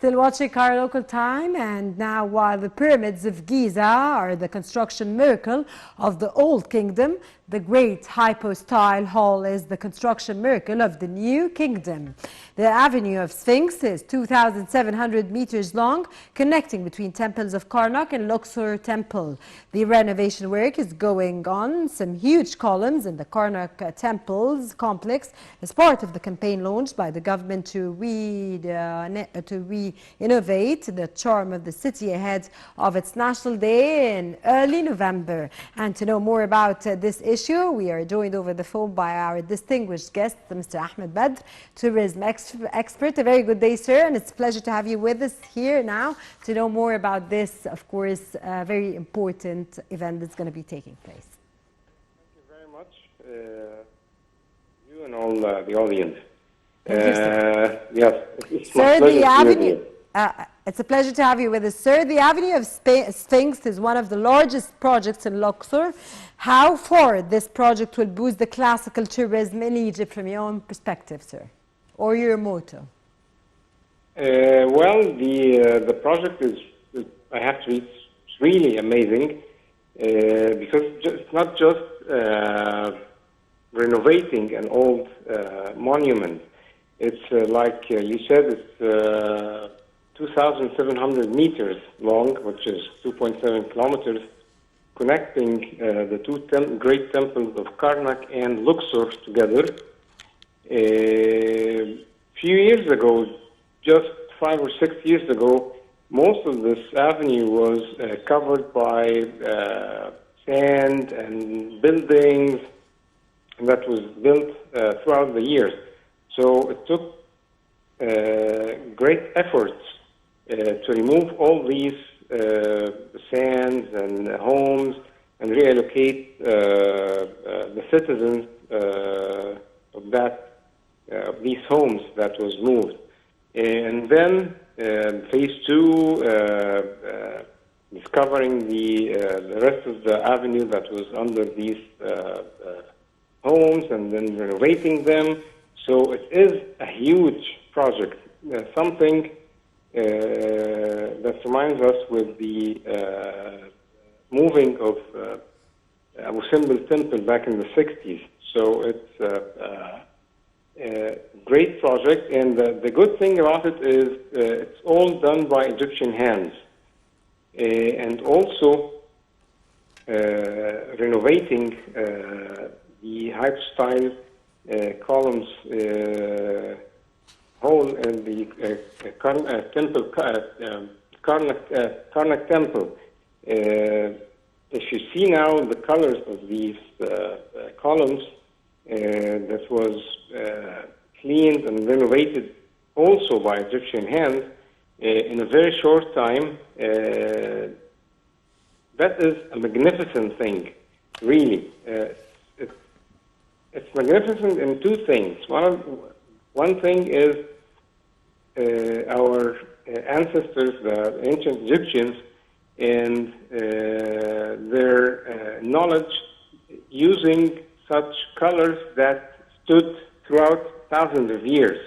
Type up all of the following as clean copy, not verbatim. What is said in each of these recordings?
Still watching Cairo local time, and now while the pyramids of Giza are the construction miracle of the Old Kingdom, the great hypo-style hall is the construction miracle of the New Kingdom. The Avenue of Sphinx is 2,700 meters long, connecting between temples of Karnak and Luxor Temple. The renovation work is going on. Some huge columns in the Karnak Temple's complex as part of the campaign launched by the government to re-innovate the charm of the city ahead of its National Day in early November. And to know more about this issue, we are joined over the phone by our distinguished guest, Mr. Ahmad Badr, tourism expert. A very good day, sir, and it's a pleasure to have you with us here now to know more about this, of course, very important event that's going to be taking place. Thank you very much, you and all the audience. Yes, it's sir, the Avenue. It's a pleasure to have you with us, sir. The Avenue of Sphinx is one of the largest projects in Luxor. How far this project will boost the classical tourism in Egypt from your own perspective, sir, or your motto? Well, the project is, I have to say, it's really amazing because it's not just renovating an old monument. It's like you said, it's 2,700 meters long, which is 2.7 kilometers, connecting the two great temples of Karnak and Luxor together. A few years ago, just 5 or 6 years ago, most of this avenue was covered by sand and buildings that was built throughout the years. So it took great efforts to remove all these sands and homes and reallocate the citizens of these homes that was moved. And then phase 2, discovering the rest of the avenue that was under these homes and then renovating them. So it is a huge project, something that reminds us with the moving of Abu Simbel Temple back in the 60s. So it's a great project, and the good thing about it is it's all done by Egyptian hands. And also renovating the hype-style columns hole in the Karnak Temple. If you see now the colors of these columns, that was cleaned and renovated also by Egyptian hands in a very short time. That is a magnificent thing, really. It's magnificent in two things. One thing is our ancestors, the ancient Egyptians, and their knowledge using such colors that stood throughout thousands of years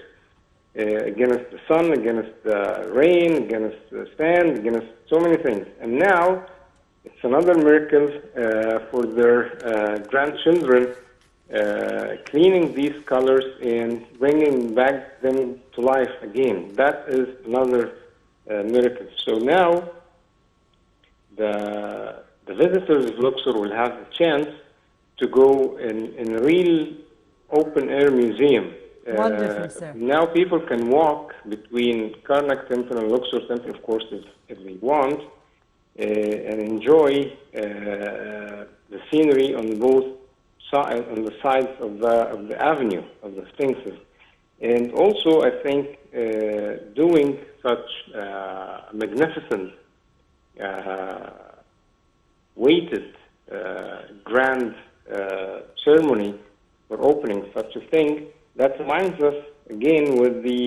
against the sun, against the rain, against the sand, against so many things. And now it's another miracle for their grandchildren, cleaning these colors and bringing back them to life again. That is another miracle. So now the visitors of Luxor will have a chance to go in a real open-air museum. Wonderful, sir. Now people can walk between Karnak Temple and Luxor Temple, of course, if they want, and enjoy the scenery on both on the sides of the avenue of the Sphinxes. And also, I think doing such magnificent, weighted, grand ceremony for opening such a thing, that reminds us again with the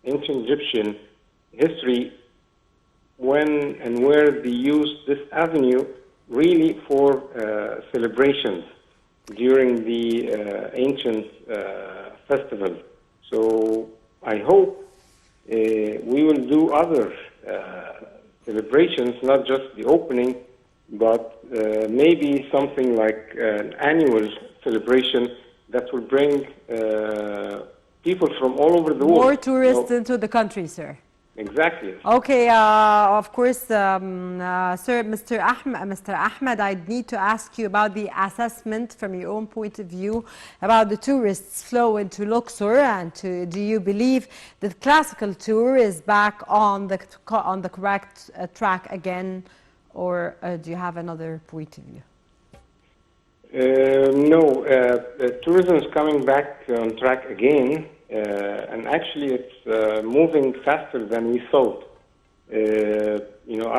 ancient Egyptian history, when and where they used this avenue really for celebrations during the ancient festivals. So I hope we will do other celebrations, not just the opening, but maybe something like an annual celebration that will bring people from all over the world. More tourists into the country, sir. Exactly. Okay, of course, sir, Mr. Ahmed, I need to ask you about the assessment from your own point of view about the tourists flow into Luxor, and do you believe that classical tour is back on the correct track again, or do you have another point of view? No, tourism is coming back on track again, and actually it's moving faster than we thought.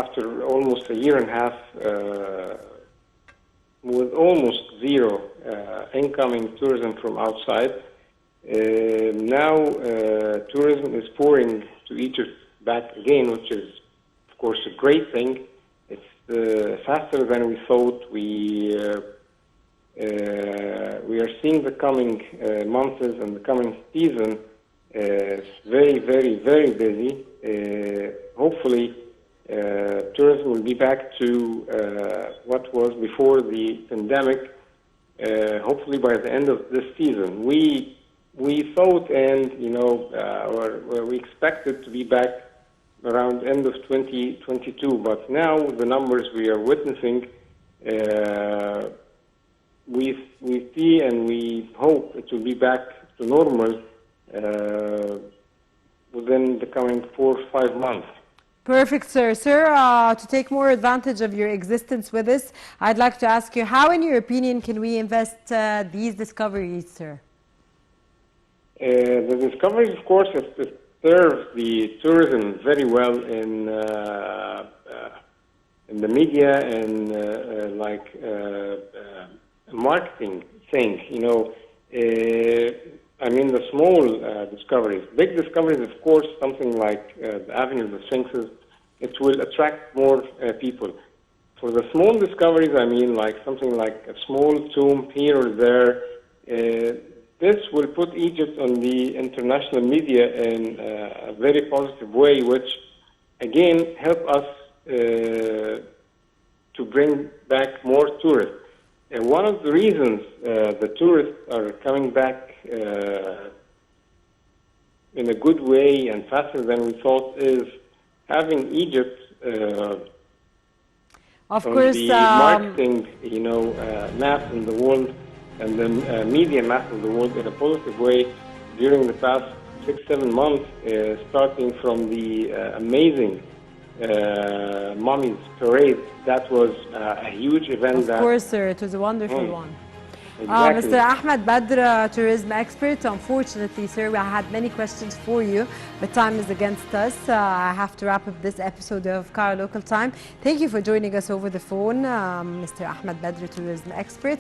After almost a year and a half with almost zero incoming tourism from outside, now tourism is pouring to Egypt back again, which is, of course, a great thing. It's faster than we thought. We are seeing the coming months and the coming season very, very, very busy. Hopefully, tourism will be back to what was before the pandemic. Hopefully, by the end of this season, we thought, and we expected to be back around end of 2022. But now the numbers we are witnessing. We see and we hope it will be back to normal within the coming 4 or 5 months. Perfect, sir. Sir, to take more advantage of your existence with us, I'd like to ask you, how, in your opinion, can we invest these discoveries, sir? The discoveries, of course, have to serve the tourism very well in the media and marketing thing, the small discoveries. Big discoveries, of course, something like the Avenue of the Sphinxes, it will attract more people. For the small discoveries, something like a small tomb here or there, this will put Egypt on the international media in a very positive way, which, again, help us to bring back more tourists. And one of the reasons the tourists are coming back in a good way and faster than we thought is having Egypt of on course, the marketing, map in the world and the media map of the world in a positive way during the past 6-7 months, starting from the amazing Mummies Parade. That was a huge event. Of course, sir. It was a wonderful one. Exactly. Mr. Ahmad Badr, tourism expert. Unfortunately, sir, I had many questions for you, but time is against us. I have to wrap up this episode of Cairo Local Time. Thank you for joining us over the phone, Mr. Ahmad Badr, tourism expert.